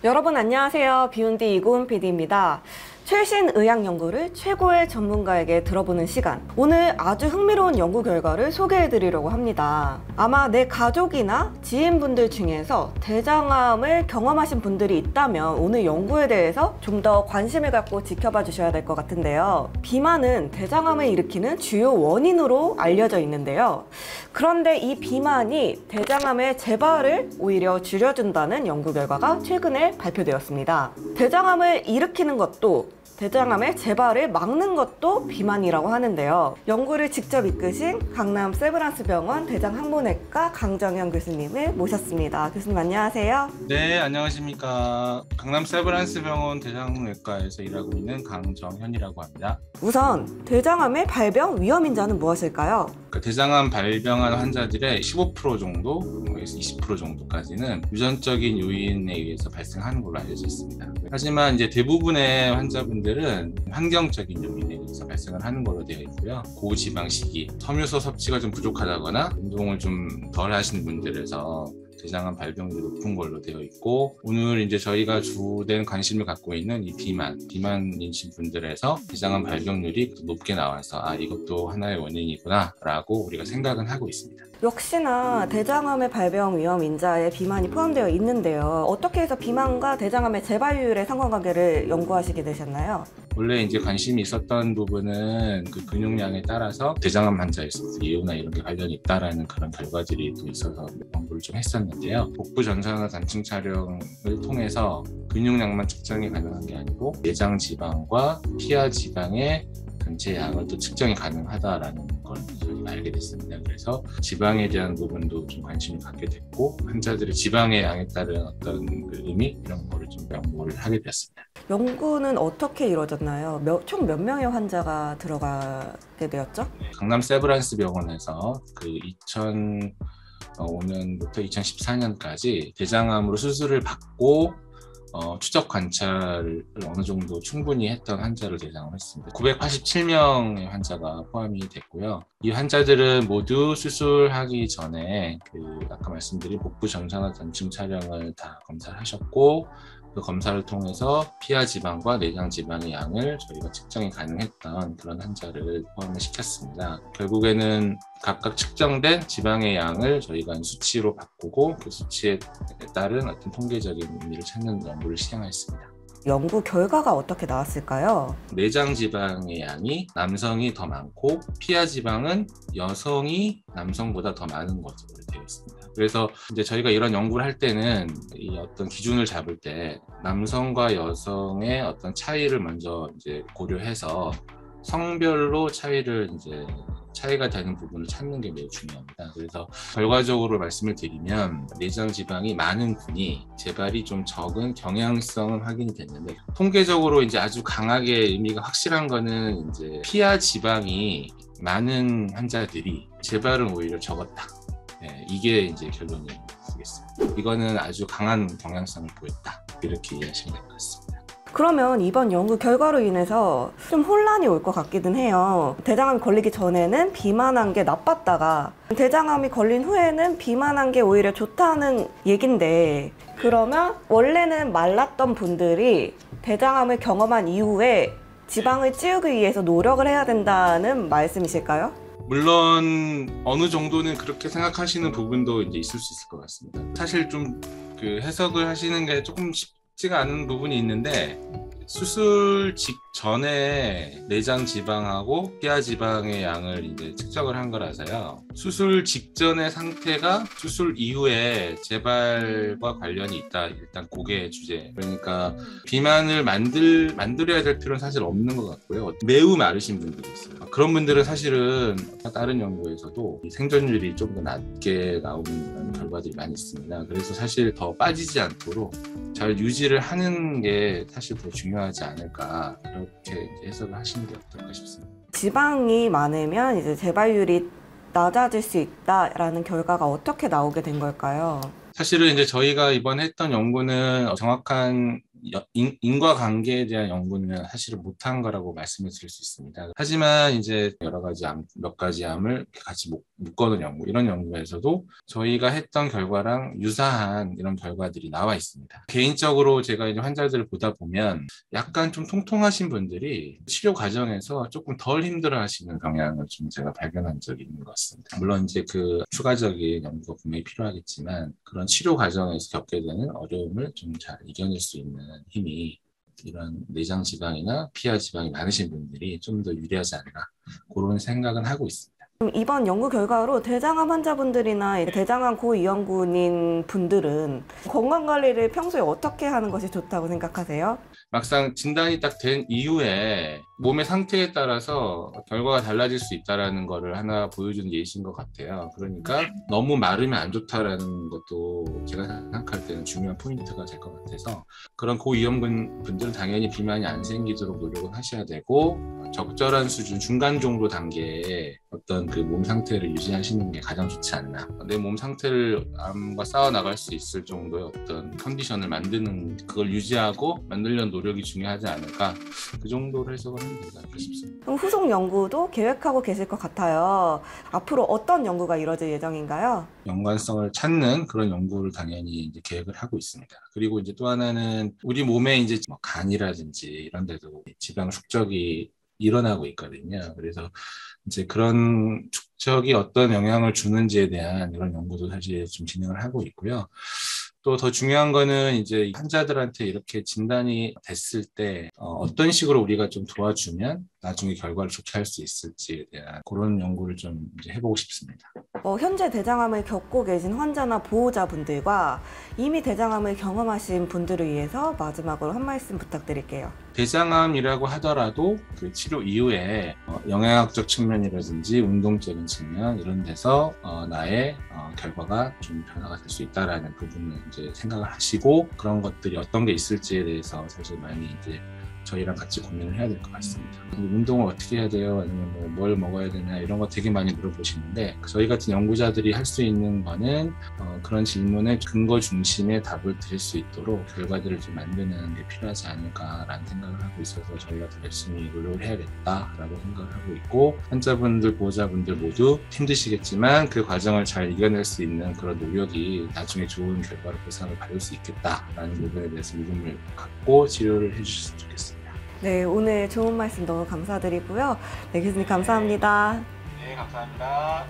여러분 안녕하세요. 비욘디 이고은 PD입니다. 최신 의학 연구를 최고의 전문가에게 들어보는 시간. 오늘 아주 흥미로운 연구 결과를 소개해 드리려고 합니다. 아마 내 가족이나 지인분들 중에서 대장암을 경험하신 분들이 있다면 오늘 연구에 대해서 좀 더 관심을 갖고 지켜봐 주셔야 될 것 같은데요. 비만은 대장암을 일으키는 주요 원인으로 알려져 있는데요. 그런데 이 비만이 대장암의 재발을 오히려 줄여준다는 연구 결과가 최근에 발표되었습니다. 대장암을 일으키는 것도 대장암의 재발을 막는 것도 비만이라고 하는데요. 연구를 직접 이끄신 강남 세브란스병원 대장학문외과 강정현 교수님을 모셨습니다. 교수님 안녕하세요. 네, 안녕하십니까. 강남 세브란스병원 대장학문외과에서 일하고 있는 강정현이라고 합니다. 우선 대장암의 발병 위험 인자는 무엇일까요? 대장암 발병한 환자들의 15% 정도에서 20% 정도까지는 유전적인 요인에 의해서 발생하는 걸로 알려져 있습니다. 하지만 이제 대부분의 환자분들은 환경적인 요인에 의해서 발생을 하는 걸로 되어 있고요. 고지방 식이, 섬유소 섭취가 좀 부족하다거나 운동을 좀 덜 하시는 분들에서 대장암 발병률이 높은 걸로 되어 있고, 오늘 이제 저희가 주된 관심을 갖고 있는 이 비만이신 분들에서 대장암 발병률이 높게 나와서 이것도 하나의 원인이구나 라고 우리가 생각은 하고 있습니다. 역시나 대장암의 발병 위험 인자에 비만이 포함되어 있는데요. 어떻게 해서 비만과 대장암의 재발률의 상관관계를 연구하시게 되셨나요? 원래 이제 관심이 있었던 부분은 그 근육량에 따라서 대장암 환자에 있어서 예후나 이런 게 관련이 있다라는 그런 결과들이 또 있어서 연구를 좀 했었는데요. 복부 전산화 단층 촬영을 통해서 근육량만 측정이 가능한 게 아니고 내장 지방과 피하 지방의 전체 양을 또 측정이 가능하다라는 걸 저희가 알게 됐습니다. 그래서 지방에 대한 부분도 좀 관심을 갖게 됐고, 환자들의 지방의 양에 따른 어떤 그 의미 이런 거를 좀 연구를 하게 되었습니다. 연구는 어떻게 이루어졌나요? 총 몇 명의 환자가 들어가게 되었죠? 강남 세브란스 병원에서 그 2005년부터 2014년까지 대장암으로 수술을 받고 추적 관찰을 어느 정도 충분히 했던 환자를 대상으로 했습니다. 987명의 환자가 포함이 됐고요. 이 환자들은 모두 수술하기 전에 아까 말씀드린 복부 전산화 단층 촬영을 다 검사를 하셨고, 그 검사를 통해서 피하 지방과 내장 지방의 양을 저희가 측정이 가능했던 그런 환자를 포함을 시켰습니다. 결국에는 각각 측정된 지방의 양을 저희가 수치로 바꾸고 그 수치에 따른 어떤 통계적인 의미를 찾는 연구를 시행했습니다. 연구 결과가 어떻게 나왔을까요? 내장 지방의 양이 남성이 더 많고 피하 지방은 여성이 남성보다 더 많은 것으로 되어 있습니다. 그래서 이제 저희가 이런 연구를 할 때는 이 어떤 기준을 잡을 때 남성과 여성의 어떤 차이를 먼저 이제 고려해서 성별로 차이가 되는 부분을 찾는 게 매우 중요합니다. 그래서 결과적으로 말씀을 드리면 내장 지방이 많은 분이 재발이 좀 적은 경향성은 확인이 됐는데, 통계적으로 이제 아주 강하게 의미가 확실한 거는 이제 피하 지방이 많은 환자들이 재발은 오히려 적었다. 네, 이게 이제 결론이 되겠습니다. 이거는 아주 강한 경향성을 보였다. 이렇게 이해하시면 될 것 같습니다. 그러면 이번 연구 결과로 인해서 좀 혼란이 올 것 같기는 해요. 대장암이 걸리기 전에는 비만한 게 나빴다가 대장암이 걸린 후에는 비만한 게 오히려 좋다는 얘긴데, 그러면 원래는 말랐던 분들이 대장암을 경험한 이후에 지방을 찌우기 위해서 노력을 해야 된다는 말씀이실까요? 물론 어느 정도는 그렇게 생각하시는 부분도 이제 있을 수 있을 것 같습니다. 사실 좀 그 해석을 하시는 게 조금 쉽지가 않은 부분이 있는데, 수술 직전에 내장 지방하고 피하 지방의 양을 이제 측정을 한 거라서요. 수술 직전의 상태가 수술 이후에 재발과 관련이 있다. 일단 그게 주제. 그러니까 비만을 만들어야 될 필요는 사실 없는 것 같고요. 매우 마르신 분들이 있어요. 그런 분들은 사실은 다른 연구에서도 생존율이 좀 더 낮게 나오는 결과들이 많이 있습니다. 그래서 사실 더 빠지지 않도록 잘 유지를 하는 게 사실 더 중요하지 않을까, 이렇게 이제 해석을 하시는 게 어떨까 싶습니다. 지방이 많으면 이제 재발률이 낮아질 수 있다라는 결과가 어떻게 나오게 된 걸까요? 사실은 이제 저희가 이번에 했던 연구는 정확한 인과관계에 대한 연구는 사실은 못한 거라고 말씀을 드릴 수 있습니다. 하지만 이제 여러 가지 몇 가지 암을 같이 묶어놓은 연구, 이런 연구에서도 저희가 했던 결과랑 유사한 이런 결과들이 나와 있습니다. 개인적으로 제가 이제 환자들을 보다 보면 약간 좀 통통하신 분들이 치료 과정에서 조금 덜 힘들어 하시는 경향을 좀 제가 발견한 적이 있는 것 같습니다. 물론 이제 그 추가적인 연구가 분명히 필요하겠지만 그런 치료 과정에서 겪게 되는 어려움을 좀 잘 이겨낼 수 있는 힘이 이런 내장 지방이나 피하 지방이 많으신 분들이 좀 더 유리하지 않나, 그런 생각은 하고 있습니다. 이번 연구 결과로 대장암 환자분들이나 대장암 고위험군인 분들은 건강관리를 평소에 어떻게 하는 것이 좋다고 생각하세요? 막상 진단이 딱 된 이후에 몸의 상태에 따라서 결과가 달라질 수 있다는 거를 하나 보여주는 예시인 것 같아요. 그러니까 너무 마르면 안 좋다라는 것도 제가 생각할 때는 중요한 포인트가 될 것 같아서, 그런 고위험군 분들은 당연히 비만이 안 생기도록 노력을 하셔야 되고, 적절한 수준, 중간 정도 단계의 어떤 그 몸 상태를 유지하시는 게 가장 좋지 않나. 내 몸 상태를 암과 싸워 나갈 수 있을 정도의 어떤 컨디션을 만드는, 그걸 유지하고 만들려는 노력이 중요하지 않을까, 그 정도로 해석을 하면 되지 않을까 싶습니다. 그럼 후속 연구도 계획하고 계실 것 같아요. 앞으로 어떤 연구가 이뤄질 예정인가요? 연관성을 찾는 그런 연구를 당연히 이제 계획을 하고 있습니다. 그리고 이제 또 하나는 우리 몸에 이제 뭐 간이라든지 이런 데도 지방 축적이 일어나고 있거든요. 그래서 이제 그런 축적이 어떤 영향을 주는지에 대한 이런 연구도 사실 좀 진행을 하고 있고요. 또 더 중요한 거는 이제 환자들한테 이렇게 진단이 됐을 때 어떤 식으로 우리가 좀 도와주면 나중에 결과를 좋게 할 수 있을지에 대한 그런 연구를 좀 이제 해보고 싶습니다. 현재 대장암을 겪고 계신 환자나 보호자분들과 이미 대장암을 경험하신 분들을 위해서 마지막으로 한 말씀 부탁드릴게요. 대장암이라고 하더라도 그 치료 이후에 영양학적 측면이라든지 운동적인 측면 이런 데서 나의 결과가 좀 변화가 될 수 있다라는 부분을 이제 생각을 하시고, 그런 것들이 어떤 게 있을지에 대해서 사실 많이 이제 저희랑 같이 고민을 해야 될 것 같습니다. 운동을 어떻게 해야 돼요? 아니면 뭘 먹어야 되냐, 이런 거 되게 많이 물어보시는데, 저희 같은 연구자들이 할 수 있는 거는 그런 질문에 근거 중심의 답을 드릴 수 있도록 결과들을 좀 만드는 게 필요하지 않을까라는 생각을 하고 있어서 저희가 더 열심히 노력을 해야겠다라고 생각을 하고 있고, 환자분들, 보호자분들 모두 힘드시겠지만 그 과정을 잘 이겨낼 수 있는 그런 노력이 나중에 좋은 결과를 보상을 받을 수 있겠다라는 부분에 대해서 믿음을 갖고 치료를 해주셨으면 좋겠습니다. 네, 오늘 좋은 말씀 너무 감사드리고요. 네, 교수님 감사합니다. 네, 감사합니다.